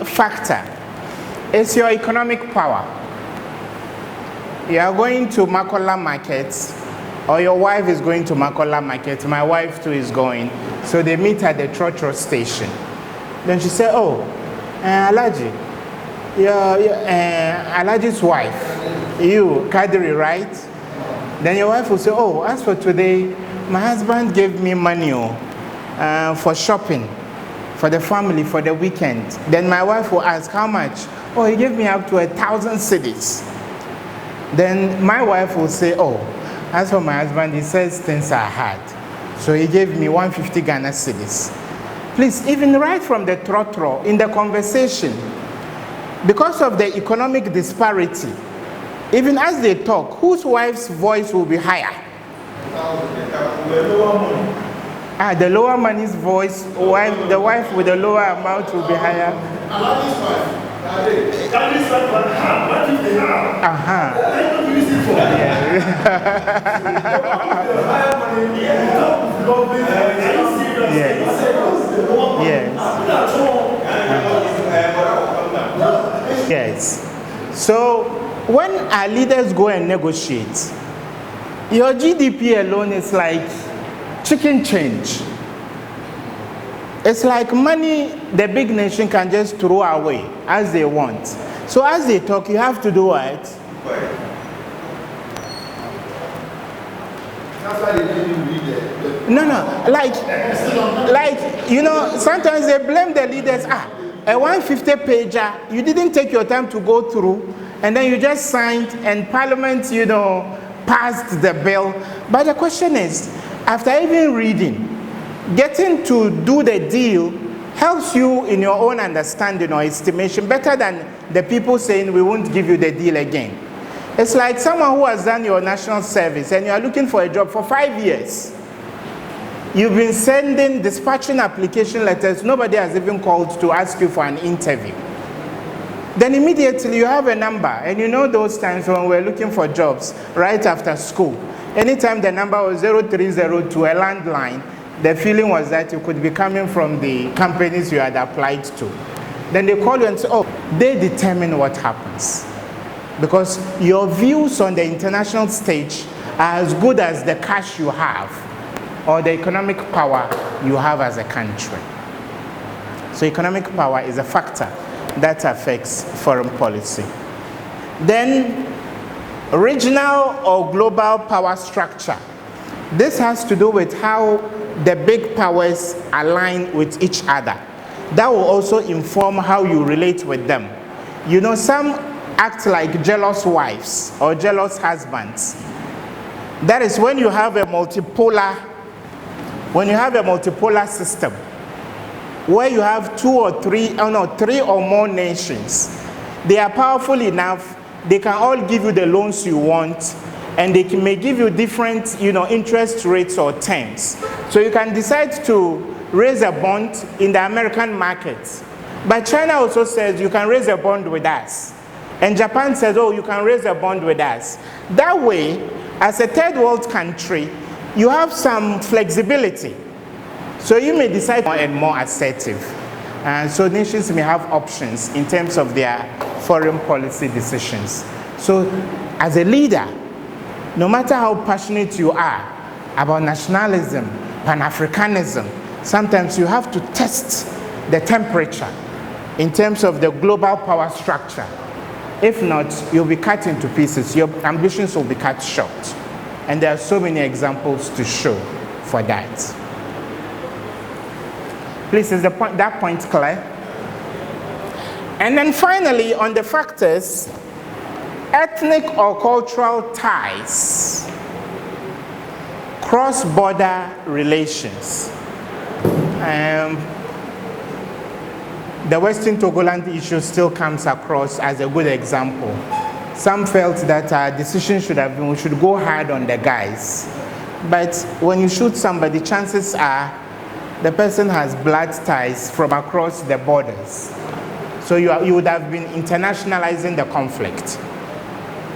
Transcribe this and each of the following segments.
factor is your economic power. You are going to Makola Market, or your wife is going to Makola Market. My wife too is going. So they meet at the Trotro station. Then she said, "Oh, Alaji, Alaji's wife, you, Kadri, right?" Then your wife will say, "Oh, as for today, my husband gave me money for shopping, for the family, for the weekend." Then my wife will ask, "How much?" "Oh, he gave me up to 1,000 cedis." Then my wife will say, "Oh, as for my husband, he says things are hard, so he gave me 150 Ghana cedis." Please, even right from the trotro in the conversation, because of the economic disparity, even as they talk, whose wife's voice will be higher? The lower money's voice, the wife with the lower amount will be higher. Yes. So when our leaders go and negotiate, your GDP alone is like chicken change. It's like money the big nation can just throw away as they want. So as they talk, you have to do what? No. Like, you know, sometimes they blame the leaders. A 150 pager, you didn't take your time to go through, and then you just signed, and Parliament, you know, passed the bill. But the question is, after even reading, getting to do the deal helps you in your own understanding or estimation better than the people saying we won't give you the deal again. It's like someone who has done your national service and you are looking for a job for 5 years. You've been sending, dispatching application letters, nobody has even called to ask you for an interview. Then immediately you have a number, and you know those times when we're looking for jobs right after school. Anytime the number was 0302, a landline, the feeling was that you could be coming from the companies you had applied to. Then they call you and say, "Oh," they determine what happens. Because your views on the international stage are as good as the cash you have or the economic power you have as a country. So economic power is a factor that affects foreign policy. Then regional or global power structure. This has to do with how the big powers align with each other. That will also inform how you relate with them. You know, some act like jealous wives or jealous husbands. That is when you have a multipolar system where you have three or more nations. They are powerful enough, they can all give you the loans you want, and they may give you different, interest rates or terms. So you can decide to raise a bond in the American market. But China also says you can raise a bond with us. And Japan says, "Oh, you can raise a bond with us." That way, as a third world country, you have some flexibility. So you may decide more and more assertive. So nations may have options in terms of their foreign policy decisions. So as a leader, no matter how passionate you are about nationalism, Pan-Africanism, sometimes you have to test the temperature in terms of the global power structure. If not, you'll be cut into pieces. Your ambitions will be cut short. And there are so many examples to show for that. Please, is that point clear? And then finally, on the factors, ethnic or cultural ties, cross-border relations. The Western Togoland issue still comes across as a good example. Some felt that our decision should have been, we should go hard on the guys. But when you shoot somebody, chances are the person has blood ties from across the borders. So you would have been internationalizing the conflict.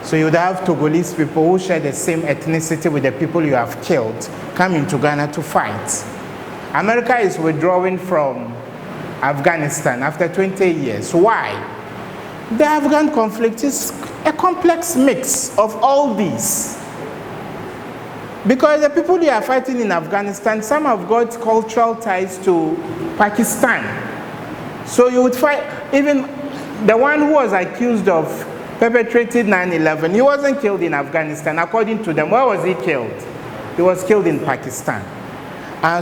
So you would have Togolese people who share the same ethnicity with the people you have killed coming to Ghana to fight. America is withdrawing from Afghanistan after 20 years. Why? The Afghan conflict is a complex mix of all these. Because the people they are fighting in Afghanistan, some have got cultural ties to Pakistan. So you would find, even the one who was accused of perpetrating 9/11, he wasn't killed in Afghanistan. According to them, where was he killed? He was killed in Pakistan.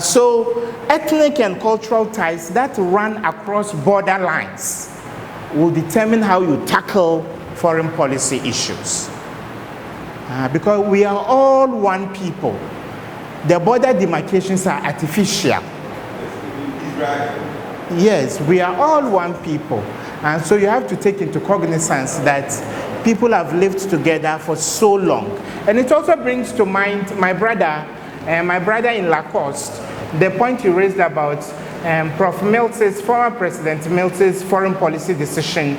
So ethnic and cultural ties that run across border lines will determine how you tackle foreign policy issues. Because we are all one people. The border demarcations are artificial. Yes, we are all one people. And so you have to take into cognizance that people have lived together for so long. And it also brings to mind my brother in Lacoste, the point you raised about Prof. Mills, former President Mills' foreign policy decision